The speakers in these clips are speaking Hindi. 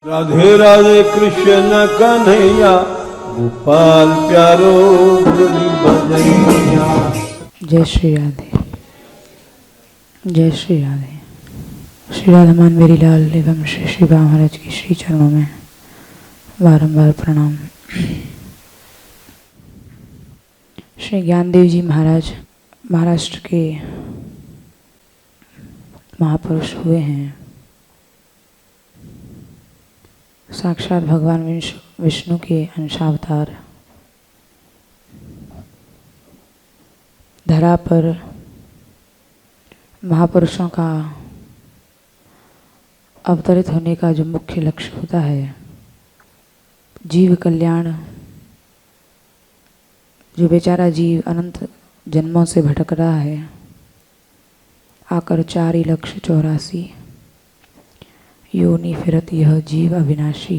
राधे राधे कृष्ण कन्हैया गोपाल प्यारो मुरली बजैया। जय श्री राधे, जय श्री राधे। श्री राधामान मेरी लाल एवं श्री श्री बा महाराज की श्री चरणों में बारंबार प्रणाम। श्री ज्ञानदेव जी महाराज महाराष्ट्र के महापुरुष हुए हैं। साक्षात भगवान विष्णु के अंशावतार। धरा पर महापुरुषों का अवतरित होने का जो मुख्य लक्ष्य होता है, जीव कल्याण। जो बेचारा जीव अनंत जन्मों से भटक रहा है, आकर 4,84,84 योनि फिरत यह जीव अविनाशी।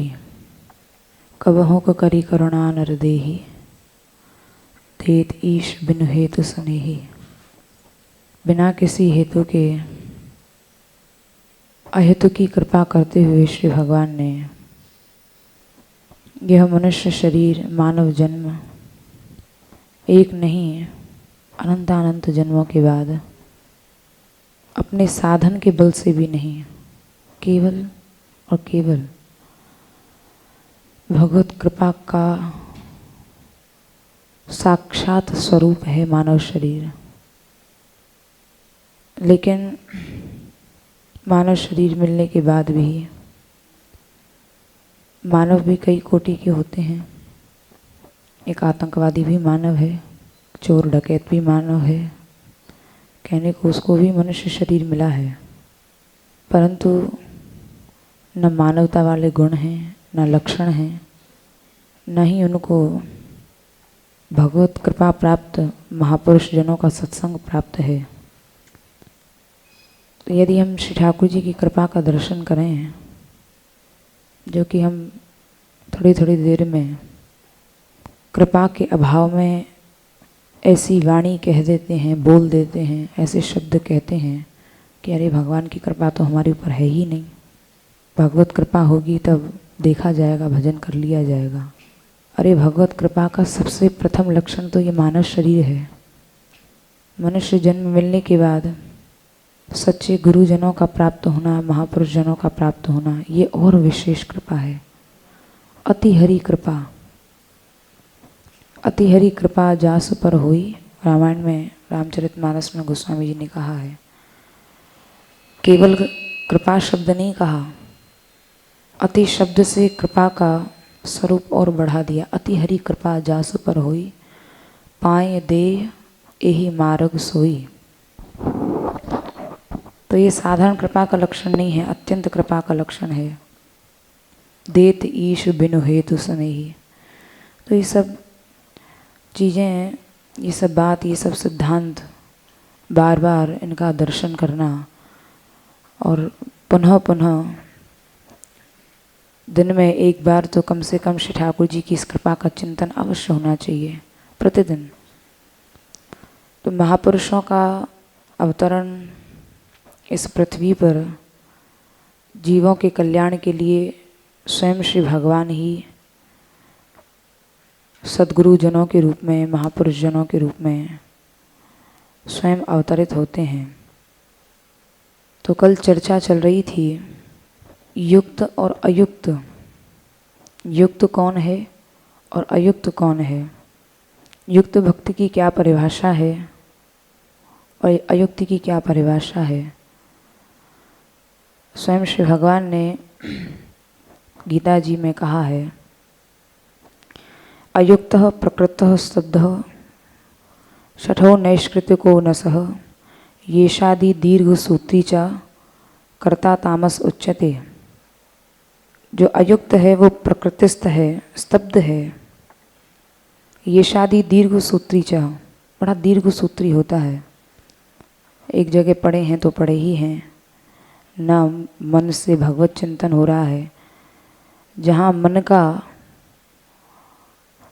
कबहों को करी करुणा नर देही, देत ईश बिनु हेतु सुनेही। बिना किसी हेतु के अहेतु की कृपा करते हुए श्री भगवान ने यह मनुष्य शरीर मानव जन्म एक नहीं अनंत जन्मों के बाद अपने साधन के बल से भी नहीं, केवल और केवल भगवत कृपा का साक्षात स्वरूप है मानव शरीर। लेकिन मानव शरीर मिलने के बाद भी मानव भी कई कोटि के होते हैं। एक आतंकवादी भी मानव है, चोर डकैत भी मानव है। कहने को उसको भी मनुष्य शरीर मिला है, परंतु न मानवता वाले गुण हैं, न लक्षण हैं, न ही उनको भगवत कृपा प्राप्त महापुरुष जनों का सत्संग प्राप्त है। तो यदि हम श्री ठाकुर जी की कृपा का दर्शन करें, जो कि हम थोड़ी थोड़ी देर में कृपा के अभाव में ऐसी वाणी कह देते हैं, बोल देते हैं, ऐसे शब्द कहते हैं कि अरे भगवान की कृपा तो हमारे ऊपर है ही नहीं। भगवत कृपा होगी तब देखा जाएगा, भजन कर लिया जाएगा। अरे भगवत कृपा का सबसे प्रथम लक्षण तो ये मानव शरीर है। मनुष्य जन्म मिलने के बाद सच्चे गुरुजनों का प्राप्त होना, महापुरुष जनों का प्राप्त होना, ये और विशेष कृपा है। अति हरि कृपा, अति हरि कृपा जास पर हुई। रामायण में रामचरितमानस में गोस्वामी जी ने कहा है। केवल कृपा शब्द नहीं कहा, अति शब्द से कृपा का स्वरूप और बढ़ा दिया। अति हरि कृपा जासु पर होई, पाए देह एहि मार्ग सोई। तो ये साधारण कृपा का लक्षण नहीं है, अत्यंत कृपा का लक्षण है। देत ईश बिनु हेतु सुनेही। तो ये सब चीज़ें, ये सब बात, ये सब सिद्धांत बार बार इनका दर्शन करना और पुनः पुनः दिन में एक बार तो कम से कम श्री ठाकुर जी की इस कृपा का चिंतन अवश्य होना चाहिए प्रतिदिन। तो महापुरुषों का अवतरण इस पृथ्वी पर जीवों के कल्याण के लिए स्वयं श्री भगवान ही सद्गुरु जनों के रूप में, महापुरुष जनों के रूप में स्वयं अवतरित होते हैं। तो कल चर्चा चल रही थी युक्त और अयुक्त। युक्त कौन है और अयुक्त कौन है? युक्त भक्ति की क्या परिभाषा है और अयुक्त की क्या परिभाषा है? स्वयं श्री भगवान ने गीता जी में कहा है, अयुक्तः प्रकृतः स्तब्धः शठो नैष्कृतिको न सह येषादि दीर्घ सूत्री च कर्ता तामस उच्यते। जो अयुक्त है वो प्रकृतिस्थ है, स्तब्ध है। ये शादी दीर्घ सूत्री च, बड़ा दीर्घ सूत्री होता है। एक जगह पड़े हैं तो पड़े ही हैं, ना मन से भगवत चिंतन हो रहा है। जहाँ मन का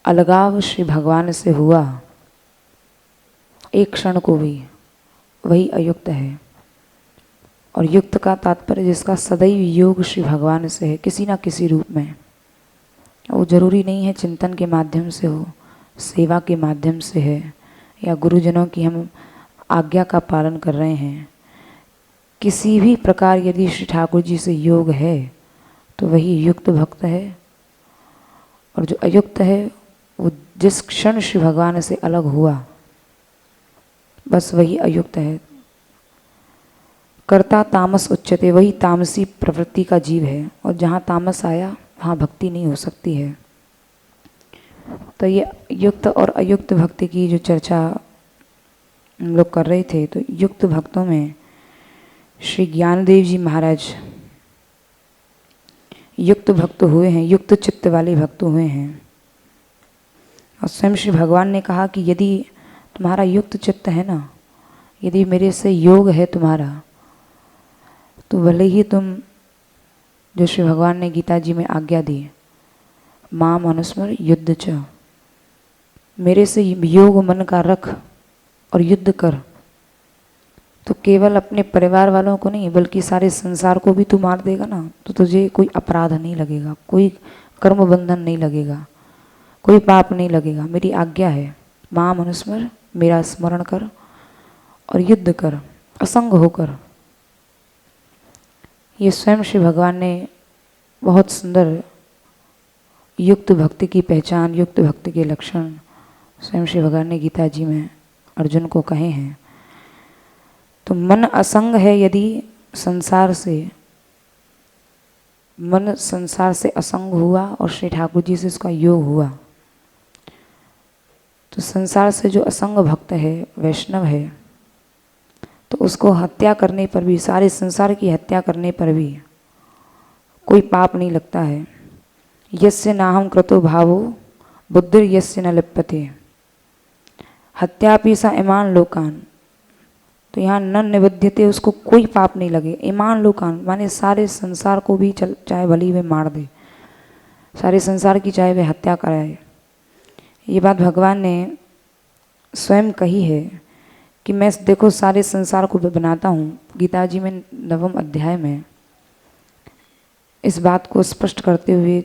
अलगाव श्री भगवान से हुआ एक क्षण को भी, वही अयुक्त है। और युक्त का तात्पर्य जिसका सदैव योग श्री भगवान से है, किसी ना किसी रूप में। वो जरूरी नहीं है चिंतन के माध्यम से हो, सेवा के माध्यम से है, या गुरुजनों की हम आज्ञा का पालन कर रहे हैं। किसी भी प्रकार यदि श्री ठाकुर जी से योग है तो वही युक्त भक्त है, और जो अयुक्त है वो जिस क्षण श्री भगवान से अलग हुआ बस वही अयुक्त है। कर्ता तामस उच्चते, वही तामसी प्रवृत्ति का जीव है, और जहाँ तामस आया वहाँ भक्ति नहीं हो सकती है। तो ये युक्त और अयुक्त भक्ति की जो चर्चा हम लोग कर रहे थे, तो युक्त भक्तों में श्री ज्ञानदेव जी महाराज युक्त भक्त हुए हैं, युक्त चित्त वाले भक्त हुए हैं। और स्वयं श्री भगवान ने कहा कि यदि तुम्हारा युक्त चित्त है ना, यदि मेरे से योग है तुम्हारा, तो भले ही तुम, जो श्री भगवान ने गीता जी में आज्ञा दी, माम अनुस्मर युद्ध च, मेरे से योग मन का रख और युद्ध कर, तो केवल अपने परिवार वालों को नहीं बल्कि सारे संसार को भी तू मार देगा ना, तो तुझे कोई अपराध नहीं लगेगा, कोई कर्म बंधन नहीं लगेगा, कोई पाप नहीं लगेगा। मेरी आज्ञा है, माम अनुस्मर, मेरा स्मरण कर और युद्ध कर, असंग होकर। ये स्वयं श्री भगवान ने बहुत सुंदर युक्त भक्ति की पहचान, युक्त भक्ति के लक्षण स्वयं श्री भगवान ने गीता जी में अर्जुन को कहे हैं। तो मन असंग है, यदि संसार से मन संसार से असंग हुआ और श्री ठाकुर जी से उसका योग हुआ, तो संसार से जो असंग भक्त है, वैष्णव है, तो उसको हत्या करने पर भी, सारे संसार की हत्या करने पर भी कोई पाप नहीं लगता है। यस्य नाहं कृतो भावो बुद्धिर यस्य न लिप्यते हत्यापि सा इमान लोकान, तो यहाँ न निबध्यते, उसको कोई पाप नहीं लगे। ईमान लोकान माने सारे संसार को भी चाहे भली वे मार दे, सारे संसार की चाहे वे हत्या कराए। ये बात भगवान ने स्वयं कही है कि मैं देखो सारे संसार को बनाता हूँ। गीता जी में 9वें अध्याय में इस बात को स्पष्ट करते हुए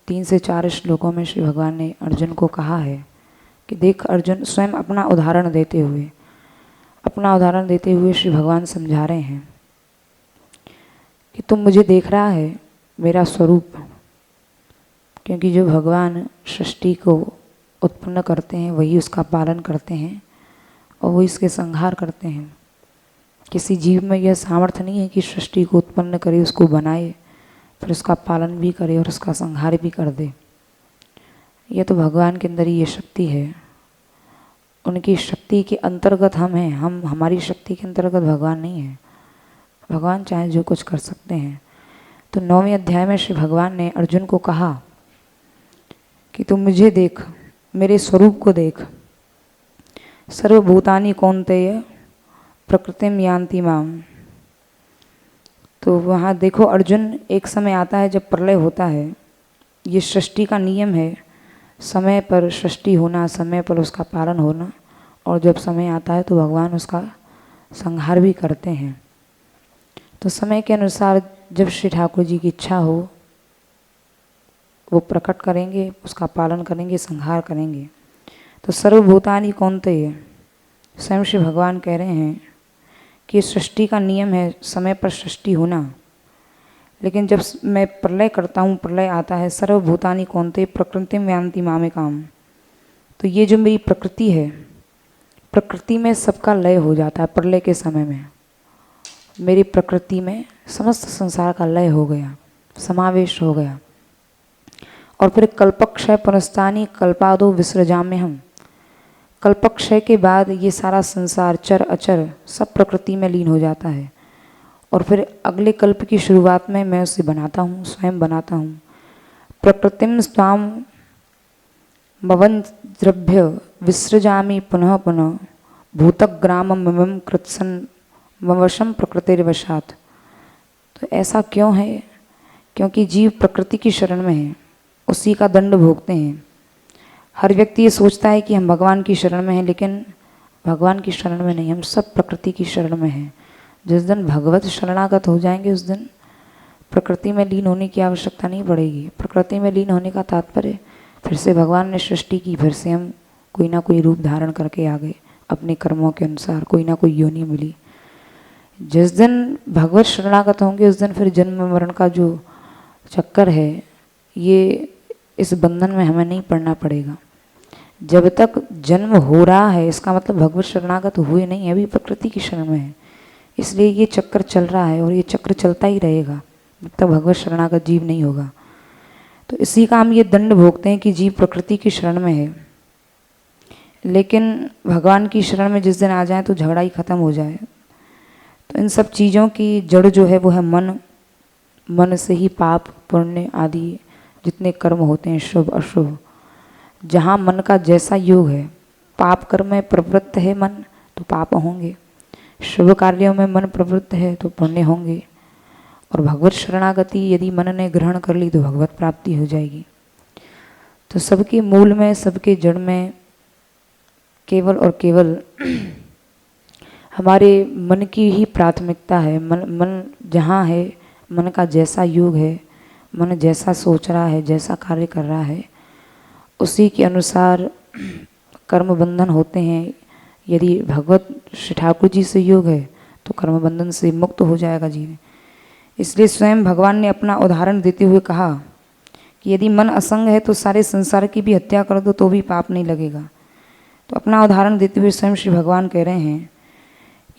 3 से 4 श्लोकों में श्री भगवान ने अर्जुन को कहा है कि देख अर्जुन, स्वयं अपना उदाहरण देते हुए श्री भगवान समझा रहे हैं कि तुम मुझे देख रहा है, मेरा स्वरूप, क्योंकि जो भगवान सृष्टि को उत्पन्न करते हैं वही उसका पालन करते हैं और वो इसके संहार करते हैं। किसी जीव में यह सामर्थ्य नहीं है कि सृष्टि को उत्पन्न करे, उसको बनाए, फिर उसका पालन भी करे और उसका संहार भी कर दे। यह तो भगवान के अंदर ही ये शक्ति है। उनकी शक्ति के अंतर्गत हम हैं, हम हमारी शक्ति के अंतर्गत भगवान नहीं है। भगवान चाहे जो कुछ कर सकते हैं। तो 9वें अध्याय में श्री भगवान ने अर्जुन को कहा कि तुम मुझे देख, मेरे स्वरूप को देख। सर्वभूतानि कौन्तेय प्रकृतिम यान्ति माम। तो वहाँ देखो अर्जुन, एक समय आता है जब प्रलय होता है। ये सृष्टि का नियम है, समय पर सृष्टि होना, समय पर उसका पालन होना, और जब समय आता है तो भगवान उसका संहार भी करते हैं। तो समय के अनुसार जब श्री ठाकुर जी की इच्छा हो वो प्रकट करेंगे, उसका पालन करेंगे, संहार करेंगे। तो सर्वभूतानि कौन्तेय, स्वयं श्री भगवान कह रहे हैं कि सृष्टि का नियम है समय पर सृष्टि होना, लेकिन जब मैं प्रलय करता हूँ, प्रलय आता है, सर्वभूतानि कौन्तेय प्रकृतिम यान्ति मामेकाम। तो ये जो मेरी प्रकृति है, प्रकृति में सबका लय हो जाता है। प्रलय के समय में मेरी प्रकृति में समस्त संसार का लय हो गया, समावेश हो गया। और फिर कल्पक्षय पुनस्तानि कल्पादो विसृजाम्यहम्। कल्पक्षय के बाद ये सारा संसार चर अचर सब प्रकृति में लीन हो जाता है, और फिर अगले कल्प की शुरुआत में मैं उसे बनाता हूँ, स्वयं बनाता हूँ। प्रकृतिम स्वाम मवंद्रभ्य विसृजामि पुनः पुनः भूतग्रामम मम कृत्सन वशम प्रकृतिर्वशात्। तो ऐसा क्यों है? क्योंकि जीव प्रकृति की शरण में है, उसी का दंड भोगते हैं। हर व्यक्ति ये सोचता है कि हम भगवान की शरण में हैं, लेकिन भगवान की शरण में नहीं, हम सब प्रकृति की शरण में हैं। जिस दिन भगवत शरणागत हो जाएंगे उस दिन प्रकृति में लीन होने की आवश्यकता नहीं पड़ेगी। प्रकृति में लीन होने का तात्पर्य फिर से भगवान ने सृष्टि की, फिर से हम कोई ना कोई रूप धारण करके आ गए, अपने कर्मों के अनुसार कोई ना कोई योनि मिली। जिस दिन भगवत शरणागत होंगे उस दिन फिर जन्म मरण का जो चक्कर है, ये इस बंधन में हमें नहीं पड़ना पड़ेगा। जब तक जन्म हो रहा है इसका मतलब भगवत शरणागत हुए नहीं है, अभी प्रकृति की शरण में है, इसलिए ये चक्कर चल रहा है और ये चक्र चलता ही रहेगा जब तक भगवत शरणागत जीव नहीं होगा। तो इसी का हम ये दंड भोगते हैं कि जीव प्रकृति की शरण में है, लेकिन भगवान की शरण में जिस दिन आ जाए तो झगड़ा ही खत्म हो जाए। तो इन सब चीज़ों की जड़ जो है वो है मन। मन से ही पाप पुण्य आदि जितने कर्म होते हैं शुभ अशुभ, जहाँ मन का जैसा योग है, पाप कर्म में प्रवृत्त है मन तो पाप होंगे, शुभ कार्यों में मन प्रवृत्त है तो पुण्य होंगे, और भगवत शरणागति यदि मन ने ग्रहण कर ली तो भगवत प्राप्ति हो जाएगी। तो सबके मूल में, सबके जड़ में केवल और केवल हमारे मन की ही प्राथमिकता है। मन जहाँ है, मन का जैसा योग है, मन जैसा सोच रहा है, जैसा कार्य कर रहा है, उसी के अनुसार कर्म बंधन होते हैं। यदि भगवत श्री ठाकुर जी से योग है तो कर्म बंधन से मुक्त हो जाएगा जीव। इसलिए स्वयं भगवान ने अपना उदाहरण देते हुए कहा कि यदि मन असंग है तो सारे संसार की भी हत्या कर दो तो भी पाप नहीं लगेगा। तो अपना उदाहरण देते हुए स्वयं श्री भगवान कह रहे हैं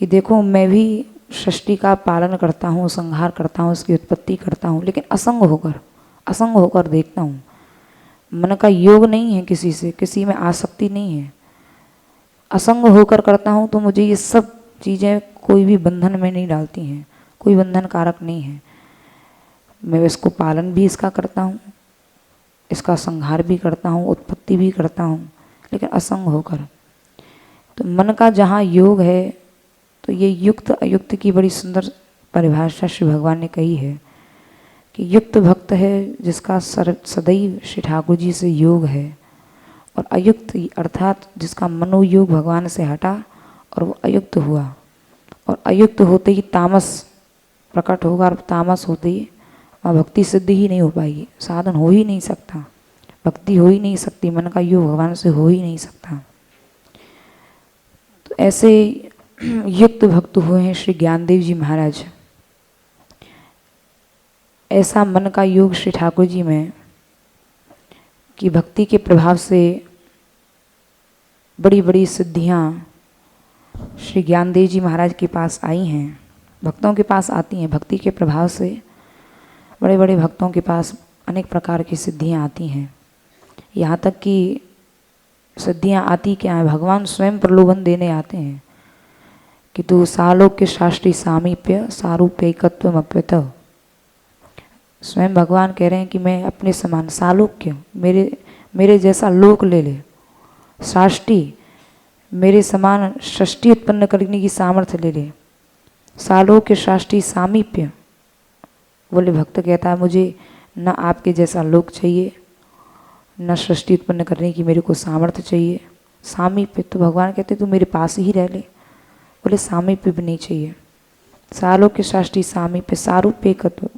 कि देखो, मैं भी सृष्टि का पालन करता हूँ, संहार करता हूँ, उसकी उत्पत्ति करता हूँ, लेकिन असंग होकर देखता हूँ। मन का योग नहीं है किसी से, किसी में आसक्ति नहीं है, असंग होकर करता हूँ। तो मुझे ये सब चीज़ें कोई भी बंधन में नहीं डालती हैं, कोई बंधन कारक नहीं है। मैं इसको पालन भी इसका करता हूँ, इसका संहार भी करता हूँ, उत्पत्ति भी करता हूँ, लेकिन असंग होकर। तो मन का जहाँ योग है, तो ये युक्त अयुक्त की बड़ी सुंदर परिभाषा श्री भगवान ने कही है कि युक्त भक्त है जिसका सदैव श्री ठाकुर जी से योग है, और अयुक्त अर्थात जिसका मनोयोग भगवान से हटा और वो अयुक्त हुआ। और अयुक्त होते ही तामस प्रकट होगा, और तामस होते ही वहाँ भक्ति सिद्धि ही नहीं हो पाएगी, साधन हो ही नहीं सकता, भक्ति हो ही नहीं सकती, मन का योग भगवान से हो ही नहीं सकता। तो ऐसे युक्त भक्त हुए हैं श्री ज्ञानदेव जी महाराज। ऐसा मन का योग श्री ठाकुर जी में कि भक्ति के प्रभाव से बड़ी बड़ी सिद्धियाँ श्री ज्ञानदेव जी महाराज के पास आई हैं, भक्तों के पास आती हैं। भक्ति के प्रभाव से बड़े बड़े भक्तों के पास अनेक प्रकार की सिद्धियाँ आती हैं। यहाँ तक कि सिद्धियाँ आती क्या है, भगवान स्वयं प्रलोभन देने आते हैं कि तू सालोक्य शास्त्री सामीप्य सारूप्यकत्व अप्यत। स्वयं भगवान कह रहे हैं कि मैं अपने समान सालोक्य, मेरे जैसा लोक ले ले, साष्टी मेरे समान सृष्टि उत्पन्न करने की सामर्थ्य ले ले, सालोक्य शास्त्री सामीप्य। बोले भक्त कहता है मुझे न आपके जैसा लोक चाहिए, न सृष्टि उत्पन्न करने की मेरे को सामर्थ्य चाहिए। सामीप्य, तो भगवान कहते तू मेरे पास ही रह ले। बोले सामीप्य भी नहीं चाहिए, सालोक्य शास्त्री सामीप्य सारूप्यकत्व,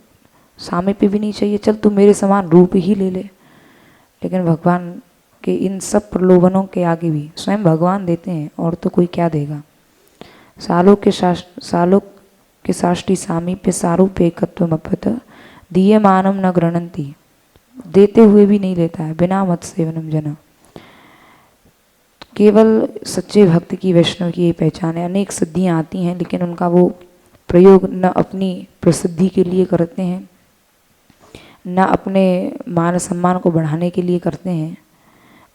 सामीप्य भी नहीं चाहिए, चल तू मेरे समान रूप ही ले ले। लेकिन भगवान के इन सब प्रलोभनों के आगे भी स्वयं भगवान देते हैं, और तो कोई क्या देगा। सालोक्य शास्त्री सामीप्य सारूप्यकत्व अप्यत दीयमानम न गृह्णन्ति, देते हुए भी नहीं लेता है, बिना मत सेवनम जना। केवल सच्चे भक्त की, वैष्णव की ये पहचान है। अनेक सिद्धियाँ आती हैं लेकिन उनका वो प्रयोग न अपनी प्रसिद्धि के लिए करते हैं, न अपने मान सम्मान को बढ़ाने के लिए करते हैं।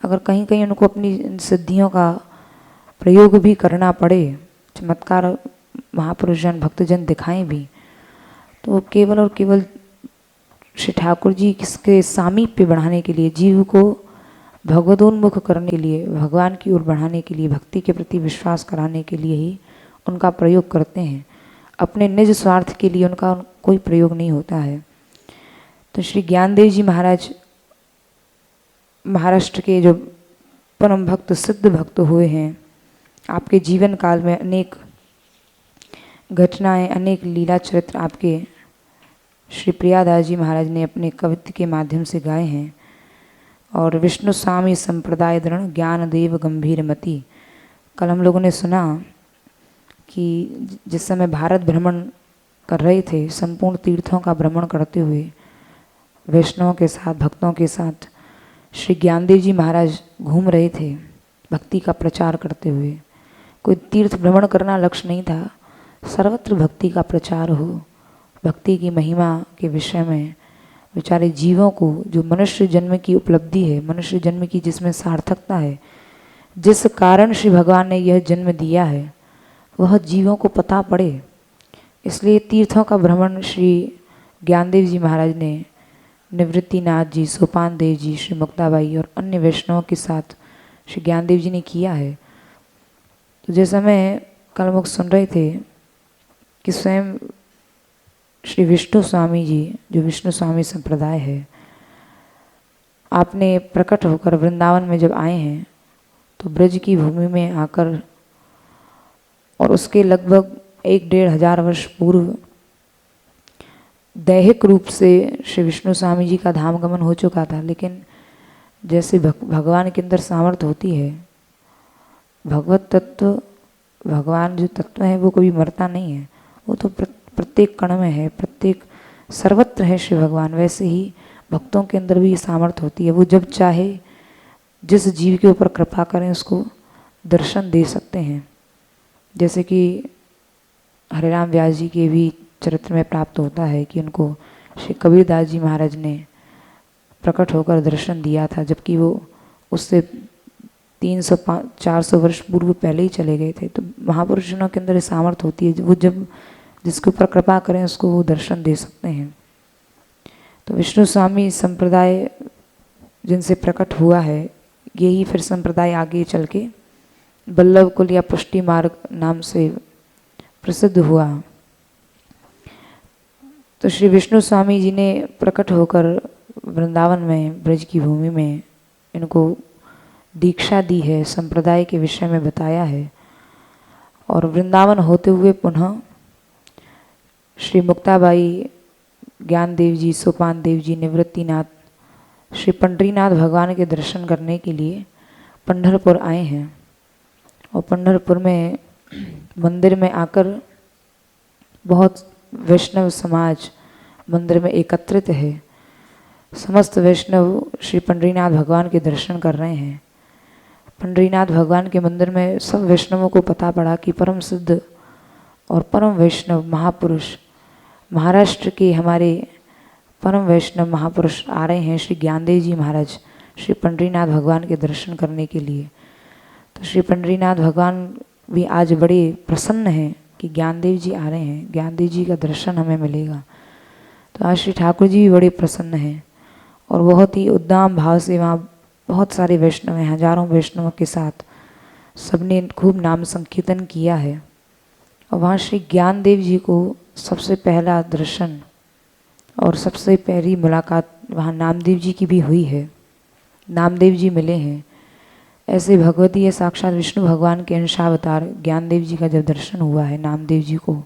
अगर कहीं कहीं उनको अपनी सिद्धियों का प्रयोग भी करना पड़े, चमत्कार महापुरुषजन भक्तजन दिखाएं भी, तो केवल और केवल श्री ठाकुर जी किसके सामीप्य बढ़ाने के लिए, जीव को भगवदोन्मुख करने के लिए, भगवान की ओर बढ़ाने के लिए, भक्ति के प्रति विश्वास कराने के लिए ही उनका प्रयोग करते हैं। अपने निज स्वार्थ के लिए उनका कोई प्रयोग नहीं होता है। तो श्री ज्ञानदेव जी महाराज महाराष्ट्र के जो परम भक्त सिद्ध भक्त हुए हैं, आपके जीवन काल में अनेक घटनाएं, अनेक लीला चरित्र आपके श्री प्रियादास जी महाराज ने अपने कवित्व के माध्यम से गाए हैं। और विष्णु स्वामी संप्रदाय दृढ़ ज्ञान देव गंभीर मति, कल हम लोगों ने सुना कि जिस समय भारत भ्रमण कर रहे थे, संपूर्ण तीर्थों का भ्रमण करते हुए वैष्णवों के साथ, भक्तों के साथ श्री ज्ञानदेव जी महाराज घूम रहे थे भक्ति का प्रचार करते हुए। कोई तीर्थ भ्रमण करना लक्ष्य नहीं था, सर्वत्र भक्ति का प्रचार हो, भक्ति की महिमा के विषय में बेचारे जीवों को, जो मनुष्य जन्म की उपलब्धि है, मनुष्य जन्म की जिसमें सार्थकता है, जिस कारण श्री भगवान ने यह जन्म दिया है, वह जीवों को पता पड़े। इसलिए तीर्थों का भ्रमण श्री ज्ञानदेव जी महाराज ने निवृत्तिनाथ जी, सोपान देव जी, श्री मुक्ताबाई और अन्य वैष्णवों के साथ श्री ज्ञानदेव जी ने किया है। तो जैसा मैं कल मुख सुन रहे थे कि स्वयं श्री विष्णु स्वामी जी, जो विष्णु स्वामी संप्रदाय है, आपने प्रकट होकर वृंदावन में जब आए हैं तो ब्रज की भूमि में आकर, और उसके लगभग 1-1.5 वर्ष पूर्व दैहिक रूप से श्री विष्णु स्वामी जी का धाम गमन हो चुका था। लेकिन जैसे भगवान के अंदर सामर्थ्य होती है, भगवत तत्व, भगवान जो तत्व है वो कभी मरता नहीं है, वो तो प्रत्येक कण में है, प्रत्येक सर्वत्र है श्री भगवान। वैसे ही भक्तों के अंदर भी ये सामर्थ्य होती है, वो जब चाहे जिस जीव के ऊपर कृपा करें उसको दर्शन दे सकते हैं। जैसे कि हरिराम व्यास जी के भी चरित्र में प्राप्त होता है कि उनको श्री कबीरदास जी महाराज ने प्रकट होकर दर्शन दिया था, जबकि वो उससे 300-400 वर्ष पूर्व पहले ही चले गए थे। तो महापुरुषों के अंदर सामर्थ्य होती है, वो जब जिसके ऊपर कृपा करें उसको वो दर्शन दे सकते हैं। तो विष्णु स्वामी संप्रदाय जिनसे प्रकट हुआ है, यही फिर संप्रदाय आगे चल के बल्लभ कुल या पुष्टि मार्ग नाम से प्रसिद्ध हुआ। तो श्री विष्णु स्वामी जी ने प्रकट होकर वृंदावन में, ब्रज की भूमि में इनको दीक्षा दी है, संप्रदाय के विषय में बताया है। और वृंदावन होते हुए पुनः श्री मुक्ताबाई, ज्ञानदेव जी, सोपान देव जी, निवृत्तिनाथ, श्री पंढरीनाथ भगवान के दर्शन करने के लिए पंढरपुर आए हैं। और पंढरपुर में मंदिर में आकर बहुत वैष्णव समाज मंदिर में एकत्रित है। समस्त वैष्णव श्री पंढरीनाथ भगवान के दर्शन कर रहे हैं। पंढरीनाथ भगवान के मंदिर में सब वैष्णवों को पता पड़ा कि परम सिद्ध और परम वैष्णव महापुरुष, महाराष्ट्र के हमारे परम वैष्णव महापुरुष आ रहे हैं, श्री ज्ञानदेव जी महाराज श्री पंढरीनाथ भगवान के दर्शन करने के लिए। तो श्री पंढरीनाथ भगवान भी आज बड़े प्रसन्न हैं कि ज्ञानदेव जी आ रहे हैं, ज्ञानदेव जी का दर्शन हमें मिलेगा। तो आज श्री ठाकुर जी भी बड़े प्रसन्न हैं और बहुत ही उद्दाम भाव से वहाँ बहुत सारे वैष्णव हैं, हजारों वैष्णवों के साथ सबने खूब नाम संकीर्तन किया है। और वहाँ श्री ज्ञानदेव जी को सबसे पहला दर्शन और सबसे पहली मुलाकात वहाँ नामदेव जी की भी हुई है, नामदेव जी मिले हैं। ऐसे भगवती साक्षात विष्णु भगवान के अंशावतार ज्ञानदेव जी का जब दर्शन हुआ है, नामदेव जी को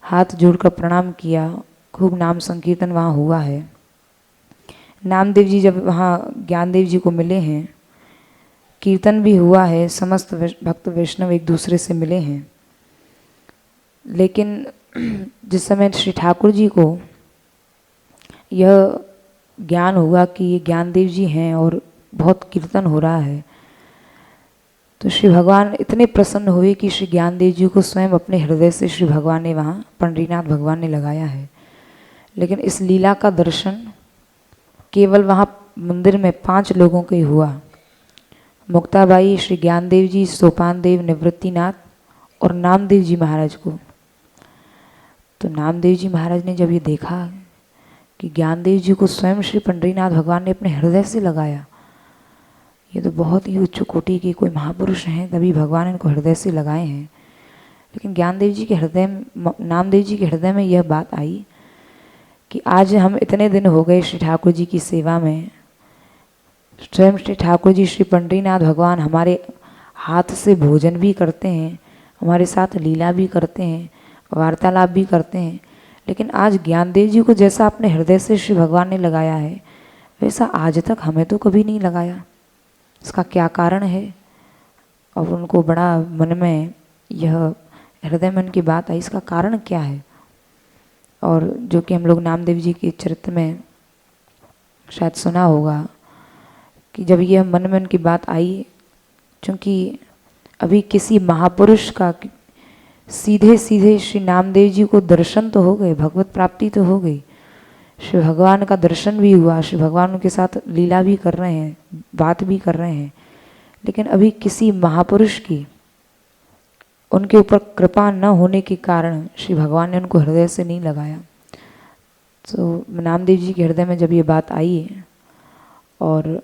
हाथ जोड़कर प्रणाम किया, खूब नाम संकीर्तन वहाँ हुआ है। नामदेव जी जब वहाँ ज्ञानदेव जी को मिले हैं, कीर्तन भी हुआ है, समस्त भक्त वैष्णव एक दूसरे से मिले हैं। लेकिन जिस समय श्री ठाकुर जी को यह ज्ञान हुआ कि ये ज्ञानदेव जी हैं और बहुत कीर्तन हो रहा है, तो श्री भगवान इतने प्रसन्न हुए कि श्री ज्ञानदेव जी को स्वयं अपने हृदय से श्री भगवान ने वहाँ पंढरीनाथ भगवान ने लगाया है। लेकिन इस लीला का दर्शन केवल वहाँ मंदिर में 5 लोगों को ही हुआ, मुक्ताबाई, श्री ज्ञानदेव जी, सोपान देव, निवृत्तिनाथ और नामदेव जी महाराज को। तो नामदेव जी महाराज ने जब ये देखा कि ज्ञानदेव जी को स्वयं श्री पंढरीनाथ भगवान ने अपने हृदय से लगाया, ये तो बहुत ही उच्च कोटि के कोई महापुरुष हैं, तभी भगवान इनको हृदय से लगाए हैं। लेकिन ज्ञानदेव जी के हृदय, नामदेव जी के हृदय में यह बात आई कि आज हम इतने दिन हो गए श्री ठाकुर जी की सेवा में, स्वयं श्री ठाकुर जी श्री पंढरीनाथ भगवान हमारे हाथ से भोजन भी करते हैं, हमारे साथ लीला भी करते हैं, वार्तालाप भी करते हैं, लेकिन आज ज्ञानदेव जी को जैसा अपने हृदय से श्री भगवान ने लगाया है वैसा आज तक हमें तो कभी नहीं लगाया। इसका क्या कारण है? और उनको बड़ा मन में यह हृदय मन की बात आई, इसका कारण क्या है? और जो कि हम लोग नामदेव जी के चरित्र में शायद सुना होगा कि जब यह मन में उनकी बात आई, क्योंकि अभी किसी महापुरुष का सीधे सीधे श्री नामदेव जी को दर्शन तो हो गए, भगवत प्राप्ति तो हो गई, श्री भगवान का दर्शन भी हुआ, श्री भगवान उनके साथ लीला भी कर रहे हैं, बात भी कर रहे हैं, लेकिन अभी किसी महापुरुष की उनके ऊपर कृपा न होने के कारण श्री भगवान ने उनको हृदय से नहीं लगाया। तो नामदेव जी के हृदय में जब ये बात आई और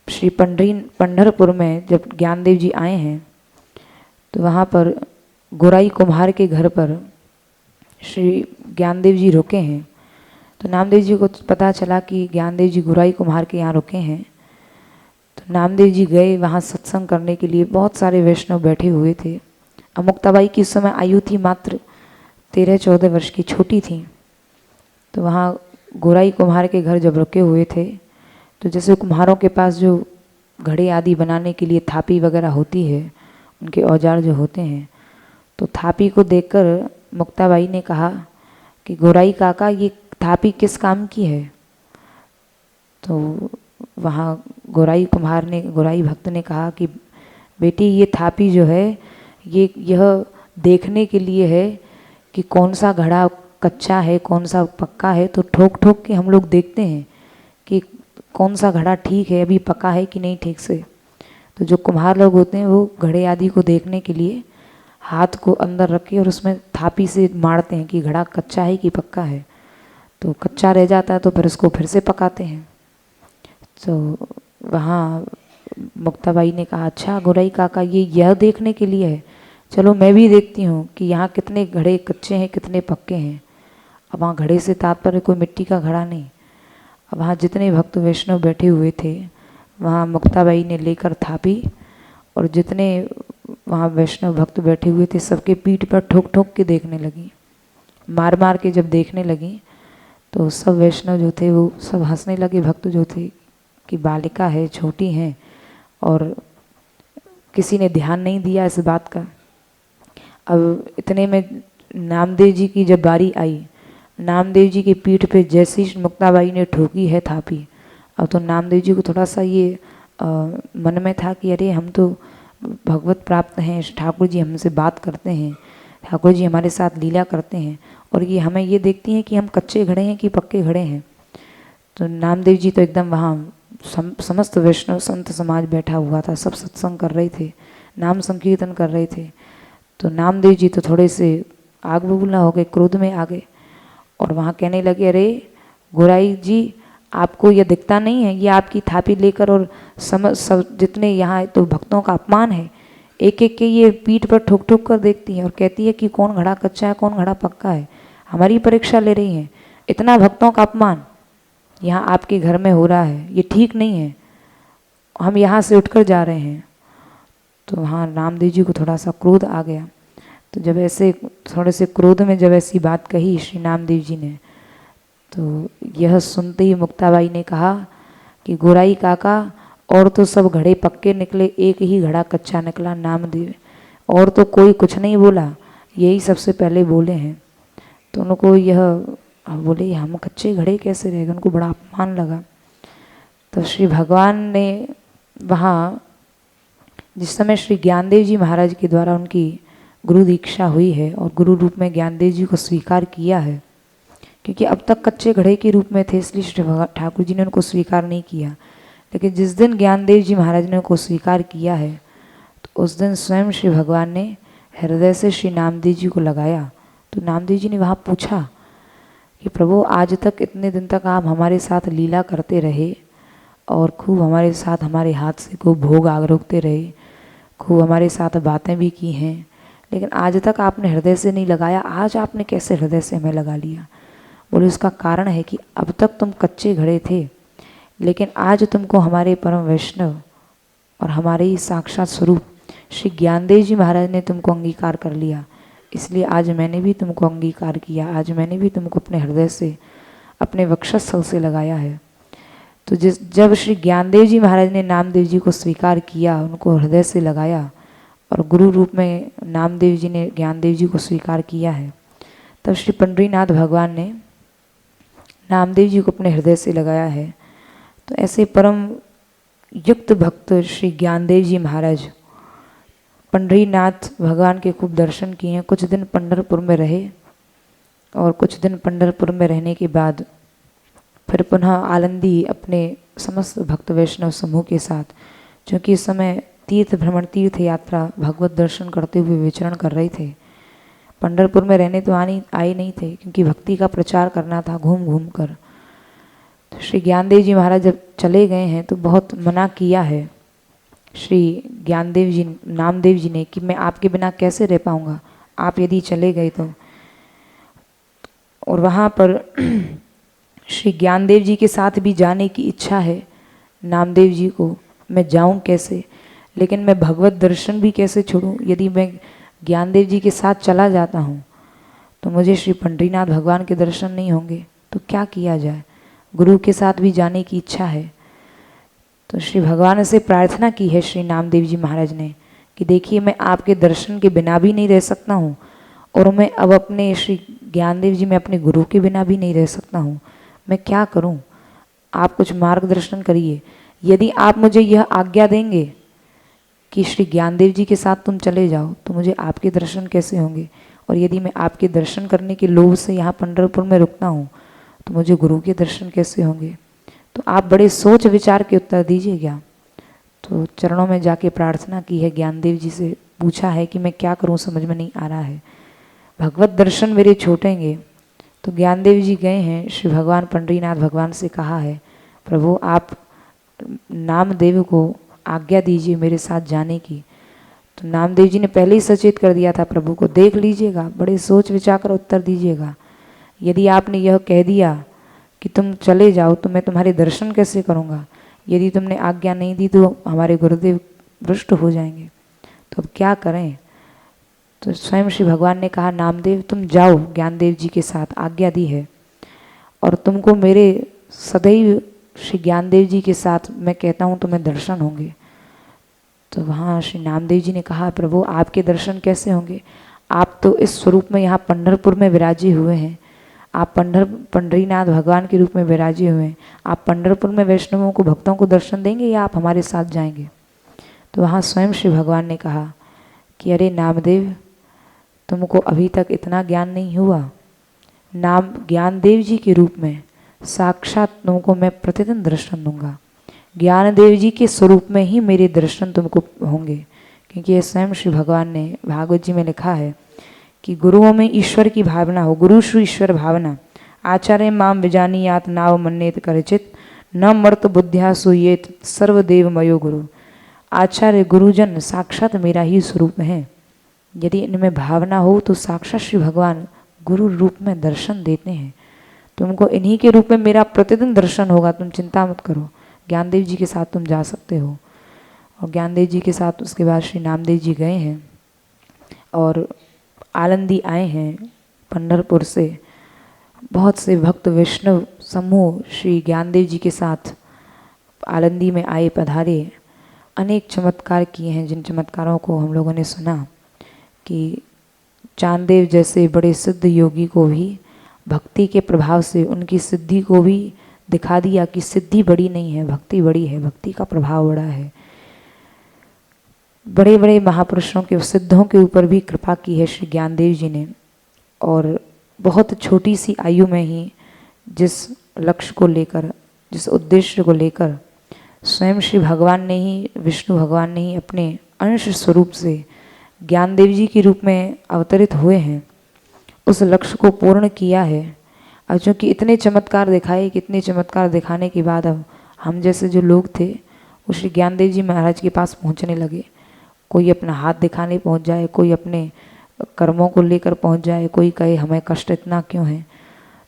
श्री पंढरपुर में जब ज्ञानदेव जी आए हैं तो वहाँ पर गोराई कुम्हार के घर पर श्री ज्ञानदेव जी रुके हैं। तो नामदेव जी को पता चला कि ज्ञानदेव जी गोराई कुम्हार के यहाँ रुके हैं। तो नामदेव जी गए वहाँ सत्संग करने के लिए। बहुत सारे वैष्णव बैठे हुए थे। मुक्ताबाई की उस समय आयु थी मात्र 13-14 वर्ष की, छोटी थी। तो वहाँ गोराई कुम्हार के घर जब रुके हुए थे तो जैसे कुम्हारों के पास जो घड़े आदि बनाने के लिए थापी वगैरह होती है, उनके औजार जो होते हैं, तो थापी को देखकर मुक्ताबाई ने कहा कि गोराई काका ये थापी किस काम की है? तो वहाँ गोराई भक्त ने कहा कि बेटी ये थापी जो है यह देखने के लिए है कि कौन सा घड़ा कच्चा है कौन सा पक्का है। तो ठोक ठोक के हम लोग देखते हैं कि कौन सा घड़ा ठीक है, अभी पका है कि नहीं ठीक से। तो जो कुम्हार लोग होते हैं वो घड़े आदि को देखने के लिए हाथ को अंदर रख के और उसमें थापी से मारते हैं कि घड़ा कच्चा है कि पक्का है। तो कच्चा रह जाता है तो फिर उसको फिर से पकाते हैं। तो वहाँ मुक्ताबाई ने कहा अच्छा गोराई काका यह देखने के लिए है, चलो मैं भी देखती हूँ कि यहाँ कितने घड़े कच्चे हैं कितने पक्के हैं। अब वहाँ घड़े से तात्पर्य कोई मिट्टी का घड़ा नहीं। अब वहाँ जितने भक्त वैष्णव बैठे हुए थे वहाँ मुक्ताबाई ने लेकर थापी और जितने वहाँ वैष्णव भक्त बैठे हुए थे सबके पीठ पर ठोक ठोक के देखने लगी, मार मार के जब देखने लगी तो सब वैष्णव जो थे वो सब हंसने लगे। भक्त जो थे कि बालिका है, छोटी हैं, और किसी ने ध्यान नहीं दिया इस बात का। अब इतने में नामदेव जी की जब बारी आई, नामदेव जी की पीठ पे जैसी मुक्ताबाई ने ठोकी है थापी, अब तो नामदेव जी को थोड़ा सा ये मन में था कि अरे हम तो भगवत प्राप्त हैं, ठाकुर जी हमसे बात करते हैं, ठाकुर जी हमारे साथ लीला करते हैं और ये हमें ये देखती हैं कि हम कच्चे घड़े हैं कि पक्के घड़े हैं। तो नामदेव जी तो एकदम वहाँ समस्त वैष्णव संत समाज बैठा हुआ था, सब सत्संग कर रहे थे, नाम संकीर्तन कर रहे थे। तो नामदेव जी तो थोड़े से आग बबूला हो गए, क्रोध में आ गए और वहाँ कहने लगे अरे गोराई जी आपको यह दिखता नहीं है, ये आपकी थापी लेकर और सब जितने यहाँ तो भक्तों का अपमान है, एक एक के ये पीठ पर ठोक ठोक कर देखती है और कहती है कि कौन घड़ा कच्चा है कौन घड़ा पक्का है, हमारी परीक्षा ले रही हैं। इतना भक्तों का अपमान यहाँ आपके घर में हो रहा है, ये ठीक नहीं है, हम यहाँ से उठकर जा रहे हैं। तो वहाँ नामदेव जी को थोड़ा सा क्रोध आ गया। तो जब ऐसे थोड़े से क्रोध में जब ऐसी बात कही श्री नामदेव जी ने, तो यह सुनते ही मुक्ताबाई ने कहा कि गोराई काका और तो सब घड़े पक्के निकले, एक ही घड़ा कच्चा निकला नामदेव, और तो कोई कुछ नहीं बोला, यही सबसे पहले बोले हैं। तो उनको यह बोले हम कच्चे घड़े कैसे रहेगा, उनको बड़ा अपमान लगा। तो श्री भगवान ने वहाँ जिस समय श्री ज्ञानदेव जी महाराज के द्वारा उनकी गुरु दीक्षा हुई है और गुरु रूप में ज्ञानदेव जी को स्वीकार किया है, क्योंकि अब तक कच्चे घड़े के रूप में थे इसलिए श्री ठाकुर जी ने उनको स्वीकार नहीं किया। लेकिन जिस दिन ज्ञानदेव जी महाराज ने उनको स्वीकार किया है तो उस दिन स्वयं श्री भगवान ने हृदय से श्री नामदेव जी को लगाया। तो नामदेव जी ने वहाँ पूछा कि प्रभु आज तक इतने दिन तक आप हमारे साथ लीला करते रहे और खूब हमारे साथ हमारे हाथ से खूब भोग आरोगते रहे, खूब हमारे साथ बातें भी की हैं, लेकिन आज तक आपने हृदय से नहीं लगाया, आज आपने कैसे हृदय से हमें लगा लिया? बोले उसका कारण है कि अब तक तुम कच्चे घड़े थे, लेकिन आज तुमको हमारे परम वैष्णव और हमारे ही साक्षात स्वरूप श्री ज्ञानदेव जी महाराज ने तुमको अंगीकार कर लिया, इसलिए आज मैंने भी तुमको अंगीकार किया, आज मैंने भी तुमको अपने हृदय से, अपने वक्षस्थल से लगाया है। तो जब श्री ज्ञानदेव जी महाराज ने नामदेव जी को स्वीकार किया, उनको हृदय से लगाया और गुरु रूप में नामदेव जी ने ज्ञानदेव जी को स्वीकार किया है, तब श्री पंडरीनाथ भगवान ने नामदेव जी को अपने हृदय से लगाया है। तो ऐसे परम युक्त भक्त श्री ज्ञानदेव जी महाराज पंडरीनाथ भगवान के खूब दर्शन किए हैं। कुछ दिन पंढरपुर में रहे और कुछ दिन पंढरपुर में रहने के बाद फिर पुनः आलंदी अपने समस्त भक्त वैष्णव समूह के साथ, क्योंकि इस समय तीर्थ भ्रमण, तीर्थ यात्रा, भगवत दर्शन करते हुए विचरण कर रहे थे। पंढरपुर में रहने तो आए नहीं थे, क्योंकि भक्ति का प्रचार करना था घूम घूम कर। तो श्री ज्ञानदेव जी महाराज जब चले गए हैं तो बहुत मना किया है श्री ज्ञानदेव जी, नामदेव जी ने कि मैं आपके बिना कैसे रह पाऊँगा, आप यदि चले गए तो। और वहाँ पर श्री ज्ञानदेव जी के साथ भी जाने की इच्छा है नामदेव जी को, मैं जाऊं कैसे, लेकिन मैं भगवत दर्शन भी कैसे छोड़ूं। यदि मैं ज्ञानदेव जी के साथ चला जाता हूं तो मुझे श्री पंडरीनाथ भगवान के दर्शन नहीं होंगे, तो क्या किया जाए। गुरु के साथ भी जाने की इच्छा है। तो श्री भगवान से प्रार्थना की है श्री नामदेव जी महाराज ने कि देखिए मैं आपके दर्शन के बिना भी नहीं रह सकता हूँ, और मैं अब अपने श्री ज्ञानदेव जी में अपने गुरु के बिना भी नहीं रह सकता हूँ, मैं क्या करूं, आप कुछ मार्गदर्शन करिए। यदि आप मुझे यह आज्ञा देंगे कि श्री ज्ञानदेव जी के साथ तुम चले जाओ तो मुझे आपके दर्शन कैसे होंगे, और यदि मैं आपके दर्शन करने के लोभ से यहाँ पंढरपुर में रुकता हूँ तो मुझे गुरु के दर्शन कैसे होंगे। तो आप बड़े सोच विचार के उत्तर दीजिएगा। तो चरणों में जाके प्रार्थना की है, ज्ञानदेव जी से पूछा है कि मैं क्या करूँ, समझ में नहीं आ रहा है, भगवत दर्शन मेरे छूटेंगे। तो ज्ञानदेव जी गए हैं, श्री भगवान पंडरीनाथ भगवान से कहा है, प्रभु आप नामदेव को आज्ञा दीजिए मेरे साथ जाने की। तो नामदेव जी ने पहले ही सचेत कर दिया था प्रभु को, देख लीजिएगा, बड़े सोच विचार कर उत्तर दीजिएगा। यदि आपने यह कह दिया कि तुम चले जाओ तो मैं तुम्हारे दर्शन कैसे करूँगा, यदि तुमने आज्ञा नहीं दी तो हमारे गुरुदेव रुष्ट हो जाएंगे, तो अब क्या करें। तो स्वयं श्री भगवान ने कहा, नामदेव तुम जाओ ज्ञानदेव जी के साथ, आज्ञा दी है, और तुमको मेरे सदैव श्री ज्ञानदेव जी के साथ मैं कहता हूँ तुम्हें दर्शन होंगे। तो वहाँ श्री नामदेव जी ने कहा, प्रभु आपके दर्शन कैसे होंगे, आप तो इस स्वरूप में यहाँ पंढरपुर में विराजे हुए हैं, आप पंडरीनाथ भगवान के रूप में विराजे हुए हैं, आप पंढरपुर में वैष्णवों को, भक्तों को दर्शन देंगे या आप हमारे साथ जाएंगे। तो वहाँ स्वयं श्री भगवान ने कहा कि अरे नामदेव, तुमको अभी तक इतना ज्ञान नहीं हुआ, नाम ज्ञानदेव जी के रूप में साक्षात तुमको मैं प्रतिदिन दर्शन दूंगा, ज्ञानदेव जी के स्वरूप में ही मेरे दर्शन तुमको होंगे। क्योंकि ये स्वयं श्री भगवान ने भागवत जी में लिखा है कि गुरुओं में ईश्वर की भावना हो, गुरु श्री ईश्वर भावना, आचार्य माम विजानीयात नाव मन्नेत करचित, न मर्त बुद्ध्या सुयेत सर्वदेवमयो गुरु। आचार्य गुरुजन साक्षात मेरा ही स्वरूप है। यदि इनमें भावना हो तो साक्षात श्री भगवान गुरु रूप में दर्शन देते हैं। तुमको इन्हीं के रूप में मेरा प्रतिदिन दर्शन होगा, तुम चिंता मत करो। ज्ञानदेव जी के साथ तुम जा सकते हो। और ज्ञानदेव जी के साथ उसके बाद श्री नामदेव जी गए हैं और आलंदी आए हैं पंढरपुर से। बहुत से भक्त वैष्णव समूह श्री ज्ञानदेव जी के साथ आलंदी में आए, पधारे, अनेक चमत्कार किए हैं, जिन चमत्कारों को हम लोगों ने सुना कि चांदेव जैसे बड़े सिद्ध योगी को भी भक्ति के प्रभाव से उनकी सिद्धि को भी दिखा दिया कि सिद्धि बड़ी नहीं है, भक्ति बड़ी है, भक्ति का प्रभाव बड़ा है। बड़े बड़े महापुरुषों के, सिद्धों के ऊपर भी कृपा की है श्री ज्ञानदेव जी ने। और बहुत छोटी सी आयु में ही जिस लक्ष्य को लेकर, जिस उद्देश्य को लेकर स्वयं श्री भगवान ने ही, विष्णु भगवान ने ही अपने अंश स्वरूप से ज्ञानदेव जी के रूप में अवतरित हुए हैं, उस लक्ष्य को पूर्ण किया है। और चूँकि इतने चमत्कार दिखाए, कितने चमत्कार दिखाने के बाद अब हम जैसे जो लोग थे वो श्री ज्ञानदेव जी महाराज के पास पहुंचने लगे। कोई अपना हाथ दिखाने पहुंच जाए, कोई अपने कर्मों को लेकर पहुंच जाए, कोई कहे हमें कष्ट इतना क्यों है।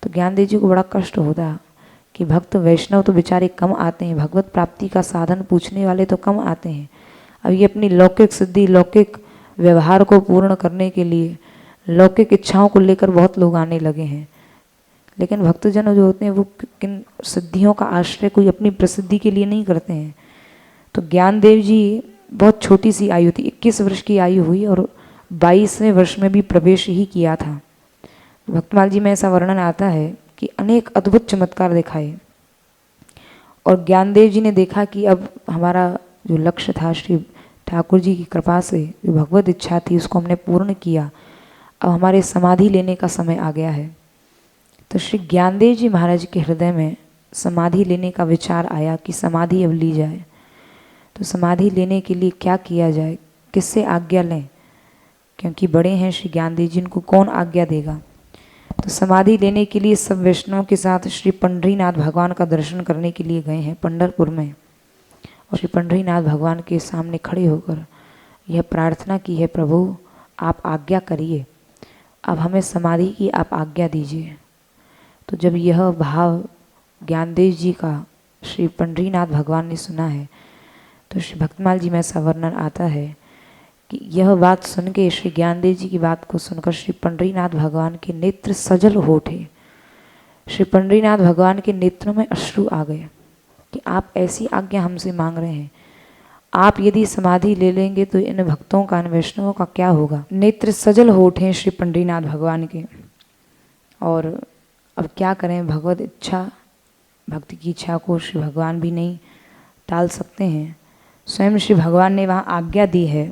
तो ज्ञानदेव जी को बड़ा कष्ट होता कि भक्त वैष्णव तो बेचारे कम आते हैं, भगवत प्राप्ति का साधन पूछने वाले तो कम आते हैं। अब ये अपनी लौकिक सिद्धि, लौकिक व्यवहार को पूर्ण करने के लिए, लौकिक इच्छाओं को लेकर बहुत लोग आने लगे हैं, लेकिन भक्तजन जो होते हैं वो किन सिद्धियों का आश्रय कोई अपनी प्रसिद्धि के लिए नहीं करते हैं। तो ज्ञानदेव जी बहुत छोटी सी आयु थी, 21 वर्ष की आयु हुई और 22वें वर्ष में भी प्रवेश ही किया था। भक्तमाल जी में ऐसा वर्णन आता है कि अनेक अद्भुत चमत्कार दिखाए और ज्ञानदेव जी ने देखा कि अब हमारा जो लक्ष्य था श्री ठाकुर जी की कृपा से जो भगवत इच्छा थी उसको हमने पूर्ण किया, अब हमारे समाधि लेने का समय आ गया है। तो श्री ज्ञानदेव जी महाराज के हृदय में समाधि लेने का विचार आया कि समाधि अब ली जाए। तो समाधि लेने के लिए क्या किया जाए, किससे आज्ञा लें, क्योंकि बड़े हैं श्री ज्ञानदेव जी, इनको कौन आज्ञा देगा। तो समाधि लेने के लिए सब वैष्णव के साथ श्री पंढरीनाथ भगवान का दर्शन करने के लिए गए हैं पंढरपुर में, और श्री पंढरीनाथ भगवान के सामने खड़े होकर यह प्रार्थना की है, प्रभु आप आज्ञा करिए, अब हमें समाधि की आप आज्ञा दीजिए। तो जब यह भाव ज्ञानदेव जी का श्री पंढरीनाथ भगवान ने सुना है, तो श्री भक्तमाल जी में ऐसा वर्णन आता है कि यह बात सुन के, श्री ज्ञानदेव जी की बात को सुनकर श्री पंढरीनाथ भगवान के नेत्र सजल हो उठे। श्री पंढरीनाथ भगवान के नेत्रों में अश्रु आ गए कि आप ऐसी आज्ञा हमसे मांग रहे हैं, आप यदि समाधि ले लेंगे तो इन भक्तों का, इन वैष्णवों का क्या होगा। नेत्र सजल हो उठे श्री पंढरीनाथ भगवान के। और अब क्या करें, भगवत इच्छा, भक्ति की इच्छा को श्री भगवान भी नहीं टाल सकते हैं। स्वयं श्री भगवान ने वहाँ आज्ञा दी है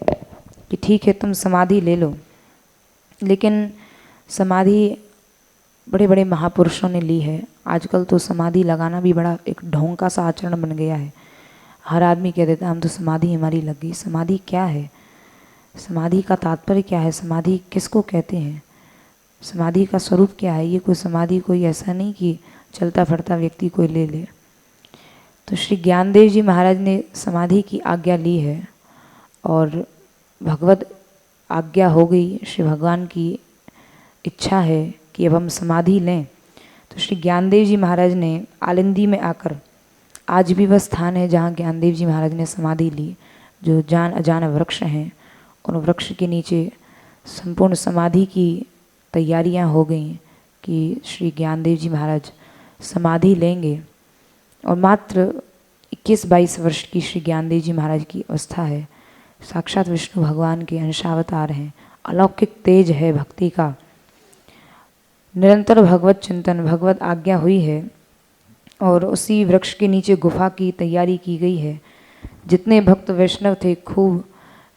कि ठीक है तुम समाधि ले लो, लेकिन समाधि बड़े बड़े महापुरुषों ने ली है। आजकल तो समाधि लगाना भी बड़ा एक ढोंग का सा आचरण बन गया है। हर आदमी कह देता है हम तो समाधि हमारी लग गई। समाधि क्या है, समाधि का तात्पर्य क्या है, समाधि किसको कहते हैं, समाधि का स्वरूप क्या है। ये कोई समाधि कोई ऐसा नहीं कि चलता फिरता व्यक्ति कोई ले ले। तो श्री ज्ञानदेव जी महाराज ने समाधि की आज्ञा ली है और भगवत आज्ञा हो गई, श्री भगवान की इच्छा है कि अब हम समाधि लें। तो श्री ज्ञानदेव जी महाराज ने आलिंदी में आकर, आज भी वह स्थान है जहाँ ज्ञानदेव जी महाराज ने समाधि ली, जो जान अजान वृक्ष हैं, उन वृक्ष के नीचे संपूर्ण समाधि की तैयारियां हो गई कि श्री ज्ञानदेव जी महाराज समाधि लेंगे। और मात्र 21-22 वर्ष की श्री ज्ञानदेव जी महाराज की अवस्था है। साक्षात विष्णु भगवान के अंशावतार हैं, अलौकिक तेज है भक्ति का। निरंतर भगवत चिंतन, भगवत आज्ञा हुई है और उसी वृक्ष के नीचे गुफा की तैयारी की गई है। जितने भक्त वैष्णव थे खूब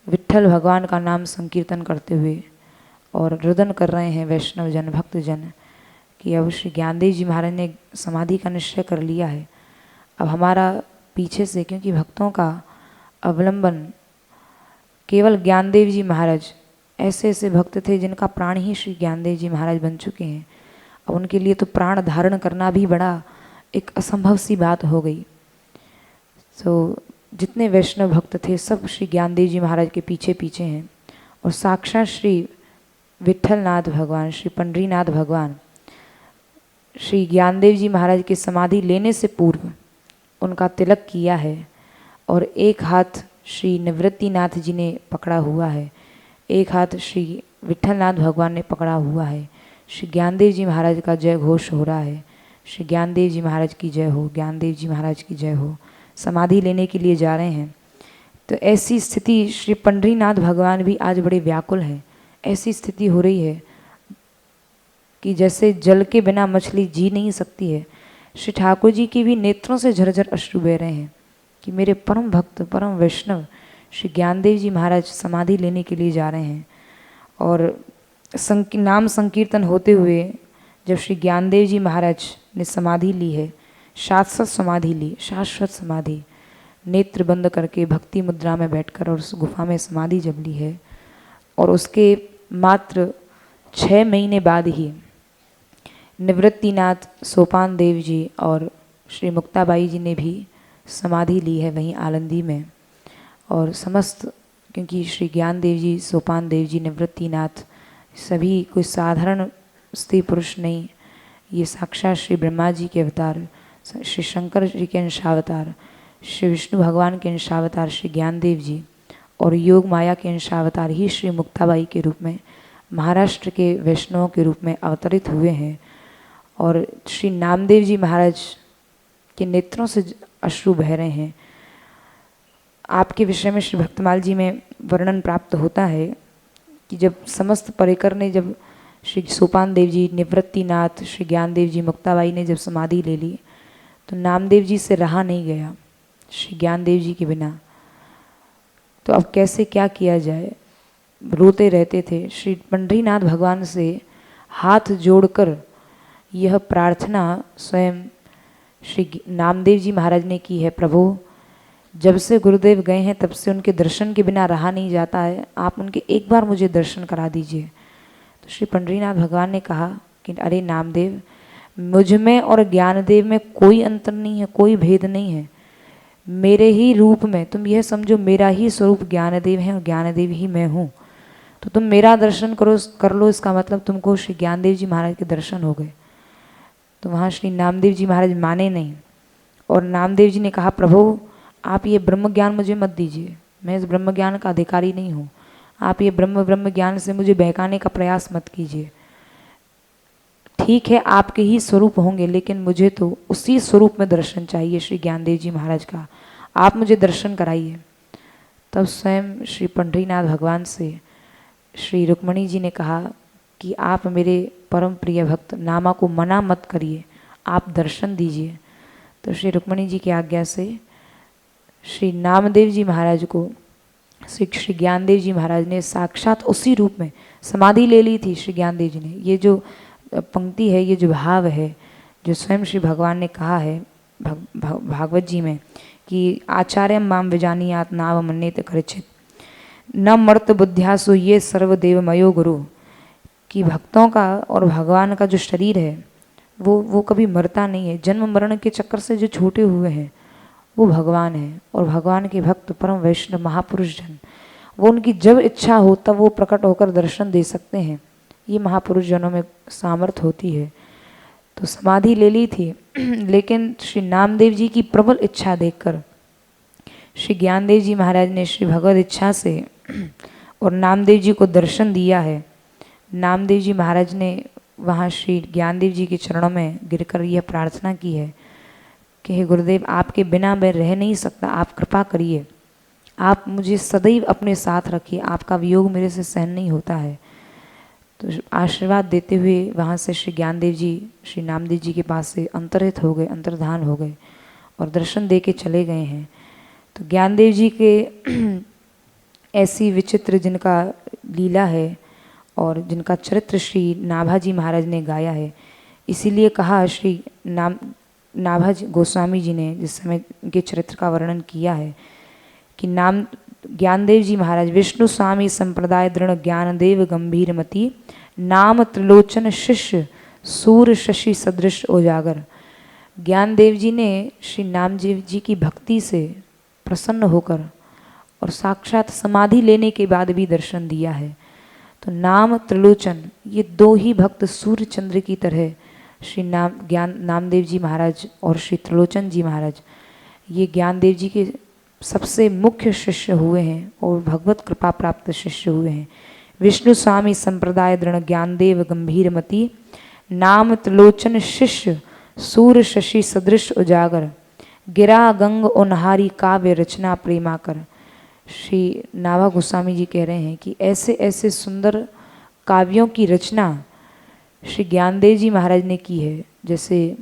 विट्ठल भगवान का नाम संकीर्तन करते हुए और रुदन कर रहे हैं वैष्णव जन, भक्त जन, कि अब श्री ज्ञानदेव जी महाराज ने समाधि का निश्चय कर लिया है। अब हमारा पीछे से, क्योंकि भक्तों का अवलंबन केवल ज्ञानदेव जी महाराज, ऐसे ऐसे भक्त थे जिनका प्राण ही श्री ज्ञानदेव जी महाराज बन चुके हैं। अब उनके लिए तो प्राण धारण करना भी बड़ा एक असंभव सी बात हो गई। तो जितने वैष्णव भक्त थे सब श्री ज्ञानदेव जी महाराज के पीछे पीछे हैं। और साक्षात श्री विट्ठलनाथ भगवान, श्री पंढरीनाथ भगवान श्री ज्ञानदेव जी महाराज की समाधि लेने से पूर्व उनका तिलक किया है और एक हाथ श्री निवृत्तिनाथ जी ने पकड़ा हुआ है, एक हाथ श्री विट्ठलनाथ भगवान ने पकड़ा हुआ है। श्री ज्ञानदेव जी महाराज का जय घोष हो रहा है, श्री ज्ञानदेव जी महाराज की जय हो, ज्ञानदेव जी महाराज की जय हो। समाधि लेने के लिए जा रहे हैं। तो ऐसी स्थिति, श्री पंढरीनाथ भगवान भी आज बड़े व्याकुल हैं। ऐसी स्थिति हो रही है कि जैसे जल के बिना मछली जी नहीं सकती है। श्री ठाकुर जी की भी नेत्रों से झरझर अश्रु बह रहे हैं कि मेरे परम भक्त, परम वैष्णव श्री ज्ञानदेव जी महाराज समाधि लेने के लिए जा रहे हैं। और नाम संकीर्तन होते हुए जब श्री ज्ञानदेव जी महाराज ने समाधि ली है, शाश्वत समाधि ली, शाश्वत समाधि, नेत्र बंद करके भक्ति मुद्रा में बैठकर और उस गुफा में समाधि जब ली है, और उसके मात्र 6 महीने बाद ही निवृत्तिनाथ सोपान देव जी और श्री मुक्ताबाई जी ने भी समाधि ली है वहीं आलंदी में। और समस्त, क्योंकि श्री ज्ञानदेव जी, सोपान देव जी, निवृत्तिनाथ सभी कोई साधारण स्त्री पुरुष नहीं, ये साक्षात श्री ब्रह्मा जी के अवतार, श्री शंकर जी के अंशावतार, श्री विष्णु भगवान के अंशावतार श्री ज्ञानदेव जी और योग माया के अंशावतार ही श्री मुक्ताबाई के रूप में महाराष्ट्र के वैष्णवों के रूप में अवतरित हुए हैं और श्री नामदेव जी महाराज के नेत्रों से अश्रु बह रहे हैं। आपके विषय में श्री भक्तमाल जी में वर्णन प्राप्त होता है कि जब समस्त परिकर ने, जब श्री सोपान देव जी, निवृत्तिनाथ, श्री ज्ञानदेव जी, मुक्ताबाई ने जब समाधि ले ली तो नामदेव जी से रहा नहीं गया श्री ज्ञानदेव जी के बिना। तो अब कैसे क्या किया जाए, रोते रहते थे। श्री पंढरीनाथ भगवान से हाथ जोड़कर यह प्रार्थना स्वयं श्री नामदेव जी महाराज ने की है, प्रभु जब से गुरुदेव गए हैं तब से उनके दर्शन के बिना रहा नहीं जाता है, आप उनके एक बार मुझे दर्शन करा दीजिए। तो श्री पंढरीनाथ भगवान ने कहा कि अरे नामदेव, मुझ में और ज्ञानदेव में कोई अंतर नहीं है, कोई भेद नहीं है। मेरे ही रूप में, तुम यह समझो मेरा ही स्वरूप ज्ञानदेव है और ज्ञानदेव ही मैं हूँ। तो तुम मेरा दर्शन कर लो, इसका मतलब तुमको श्री ज्ञानदेव जी महाराज के दर्शन हो गए। तो वहाँ श्री नामदेव जी महाराज माने नहीं और नामदेव जी ने कहा, प्रभु आप ये ब्रह्म ज्ञान मुझे मत दीजिए, मैं इस ब्रह्म ज्ञान का अधिकारी नहीं हूँ। आप ये ब्रह्म ज्ञान से मुझे बहकाने का प्रयास मत कीजिए। ठीक है आपके ही स्वरूप होंगे, लेकिन मुझे तो उसी स्वरूप में दर्शन चाहिए श्री ज्ञानदेव जी महाराज का, आप मुझे दर्शन कराइए। तब स्वयं श्री पंढरीनाथ भगवान से श्री रुक्मणी जी ने कहा कि आप मेरे परम प्रिय भक्त नामा को मना मत करिए, आप दर्शन दीजिए। तो श्री रुक्मणी जी की आज्ञा से श्री नामदेव जी महाराज को श्री ज्ञानदेव जी महाराज ने साक्षात उसी रूप में समाधि ले ली थी। श्री ज्ञानदेव जी ने, ये जो पंक्ति है, ये जो भाव है, जो स्वयं श्री भगवान ने कहा है भागवत जी में कि आचार्य माम विजानीयात नाव मन्येत करचित न मर्त बुद्ध्यासु ये सर्वदेवमयो गुरु, कि भक्तों का और भगवान का जो शरीर है वो कभी मरता नहीं है। जन्म मरण के चक्कर से जो छूटे हुए हैं वो भगवान है और भगवान के भक्त परम वैष्णव महापुरुष जन, वो उनकी जब इच्छा हो तब वो प्रकट होकर दर्शन दे सकते हैं। ये महापुरुष जनों में सामर्थ्य होती है। तो समाधि ले ली थी लेकिन श्री नामदेव जी की प्रबल इच्छा देखकर श्री ज्ञानदेव जी महाराज ने श्री भगवत इच्छा से और नामदेव जी को दर्शन दिया है। नामदेव जी महाराज ने वहाँ श्री ज्ञानदेव जी के चरणों में गिरकर यह प्रार्थना की है कि हे गुरुदेव, आपके बिना मैं रह नहीं सकता, आप कृपा करिए, आप मुझे सदैव अपने साथ रखिए, आपका वियोग मेरे से सहन नहीं होता है। तो आशीर्वाद देते हुए वहाँ से श्री ज्ञानदेव जी श्री नामदेव जी के पास से अंतर्हित हो गए, अंतर्धान हो गए और दर्शन दे के चले गए हैं। तो ज्ञानदेव जी के ऐसी विचित्र जिनका लीला है और जिनका चरित्र श्री नाभाजी महाराज ने गाया है, इसीलिए कहा श्री नाभाजी गोस्वामी जी ने जिस समय उनके चरित्र का वर्णन किया है कि नाम ज्ञानदेव जी महाराज विष्णु स्वामी संप्रदाय दृढ़ ज्ञानदेव गंभीर मति नाम त्रिलोचन शिष्य सूर्य शशि सदृश उजागर। ज्ञानदेव जी ने श्री नामदेव जी की भक्ति से प्रसन्न होकर और साक्षात समाधि लेने के बाद भी दर्शन दिया है। तो नाम त्रिलोचन, ये दो ही भक्त सूर्य चंद्र की तरह श्री नामदेव जी महाराज और श्री त्रिलोचन जी महाराज, ये ज्ञानदेव जी के सबसे मुख्य शिष्य हुए हैं और भगवत कृपा प्राप्त शिष्य हुए हैं। विष्णु स्वामी संप्रदाय दृढ़ ज्ञानदेव गंभीर मति नाम त्रिलोचन शिष्य सूर्य शशि सदृश उजागर गिरा गंग उनहारी काव्य रचना प्रेमाकर। श्री नाभा गोस्वामी जी कह रहे हैं कि ऐसे ऐसे सुंदर काव्यों की रचना श्री ज्ञानदेव जी महाराज ने की है, जैसे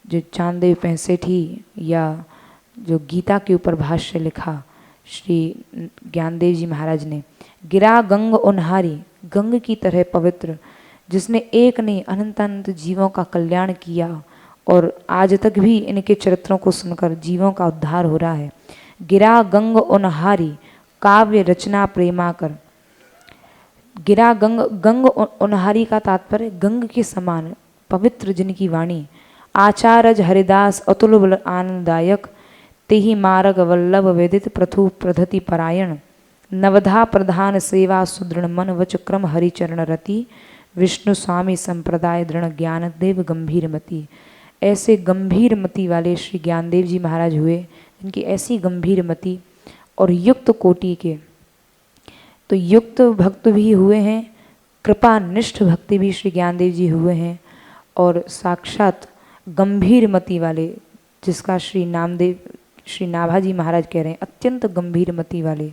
जो चांदेव पैंसेठी या जो गीता के ऊपर भाष्य लिखा श्री ज्ञानदेव जी महाराज ने। गिरा गंग उनहारी, गंग की तरह पवित्र, जिसने एक नहीं अनंत अनंत जीवों का कल्याण किया और आज तक भी इनके चरित्रों को सुनकर जीवों का उद्धार हो रहा है। गिरा गंग उनहारी काव्य रचना प्रेमाकर। गिरा गंग, गंग उनहारी का तात्पर्य गंग के समान पवित्र जिनकी वाणी। आचार्य हरिदास अतुल आनंददायक तेहि मार्ग वल्लभ वेदित प्रथु प्रधति परायण। नवधा प्रधान सेवा सुदृढ़ मन वच क्रम हरिचरण रति। विष्णु स्वामी संप्रदाय दृढ़ ज्ञानदेव गंभीर मति। ऐसे गंभीर मति वाले श्री ज्ञानदेव जी महाराज हुए, जिनकी ऐसी गंभीर मति और युक्त कोटि के, तो युक्त भक्त भी हुए हैं कृपानिष्ठ भक्ति भी श्री ज्ञानदेव जी हुए हैं, और साक्षात गंभीर मति वाले, जिसका श्री नाभाजी महाराज कह रहे हैं अत्यंत गंभीर मति वाले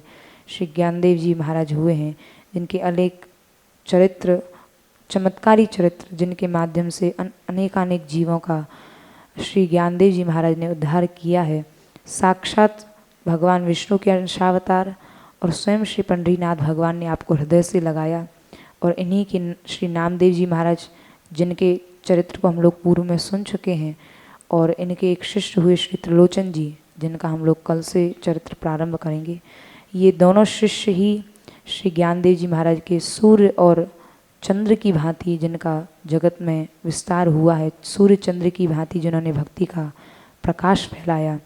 श्री ज्ञानदेव जी महाराज हुए हैं, जिनके अनेक चरित्र, चमत्कारी चरित्र, जिनके माध्यम से अनेकानेक जीवों का श्री ज्ञानदेव जी महाराज ने उद्धार किया है। साक्षात भगवान विष्णु के अंशावतार और स्वयं श्री पंडरीनाथ भगवान ने आपको हृदय से लगाया, और इन्हीं के श्री नामदेव जी महाराज, जिनके चरित्र को हम लोग पूर्व में सुन चुके हैं, और इनके एक शिष्य हुए श्री त्रिलोचन जी, जिनका हम लोग कल से चरित्र प्रारंभ करेंगे। ये दोनों शिष्य ही श्री ज्ञानदेव जी महाराज के सूर्य और चंद्र की भांति, जिनका जगत में विस्तार हुआ है, सूर्य चंद्र की भांति जिन्होंने भक्ति का प्रकाश फैलाया,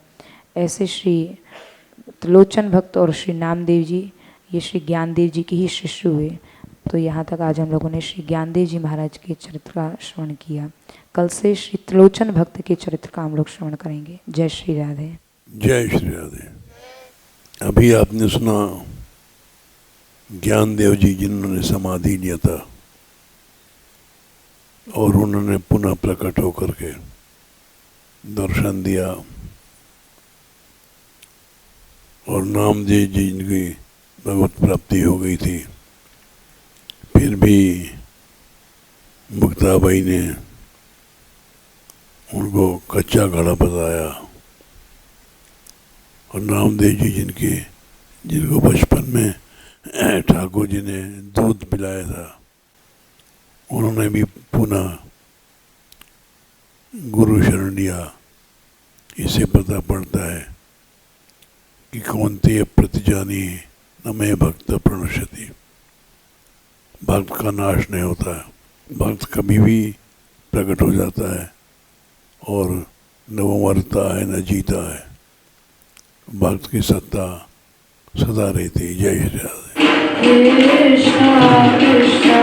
ऐसे श्री त्रिलोचन भक्त और श्री नामदेव जी, ये श्री ज्ञानदेव जी के ही शिष्य हुए। तो यहाँ तक आज हम लोगों ने श्री ज्ञानदेव जी महाराज के चरित्र का श्रवण किया। कल से श्री त्रिलोचन भक्त के चरित्र का हम लोग श्रवण करेंगे। जय श्री राधे। जय श्री राधे। अभी आपने सुना ज्ञानदेव जी जिन्होंने समाधि लिया था और उन्होंने पुनः प्रकट होकर के दर्शन दिया, और नामदेव जी जिनकी भगवत प्राप्ति हो गई थी, फिर भी मुक्ताबाई ने उनको कच्चा घड़ा बताया, और नामदेव जी जिनको बचपन में ठाकुर जी ने दूध पिलाया था, उन्होंने भी पुनः गुरु शरण लिया। इससे पता पड़ता है कि कौन्तेय प्रतिजानी न मे भक्त प्रणश्यति, भक्त का नाश नहीं होता है, भक्त कभी भी प्रकट हो जाता है और न वो मरता है न जीता है, भक्त की सत्ता सदा रहती है। जय श्री राधे। कृष्णा कृष्णा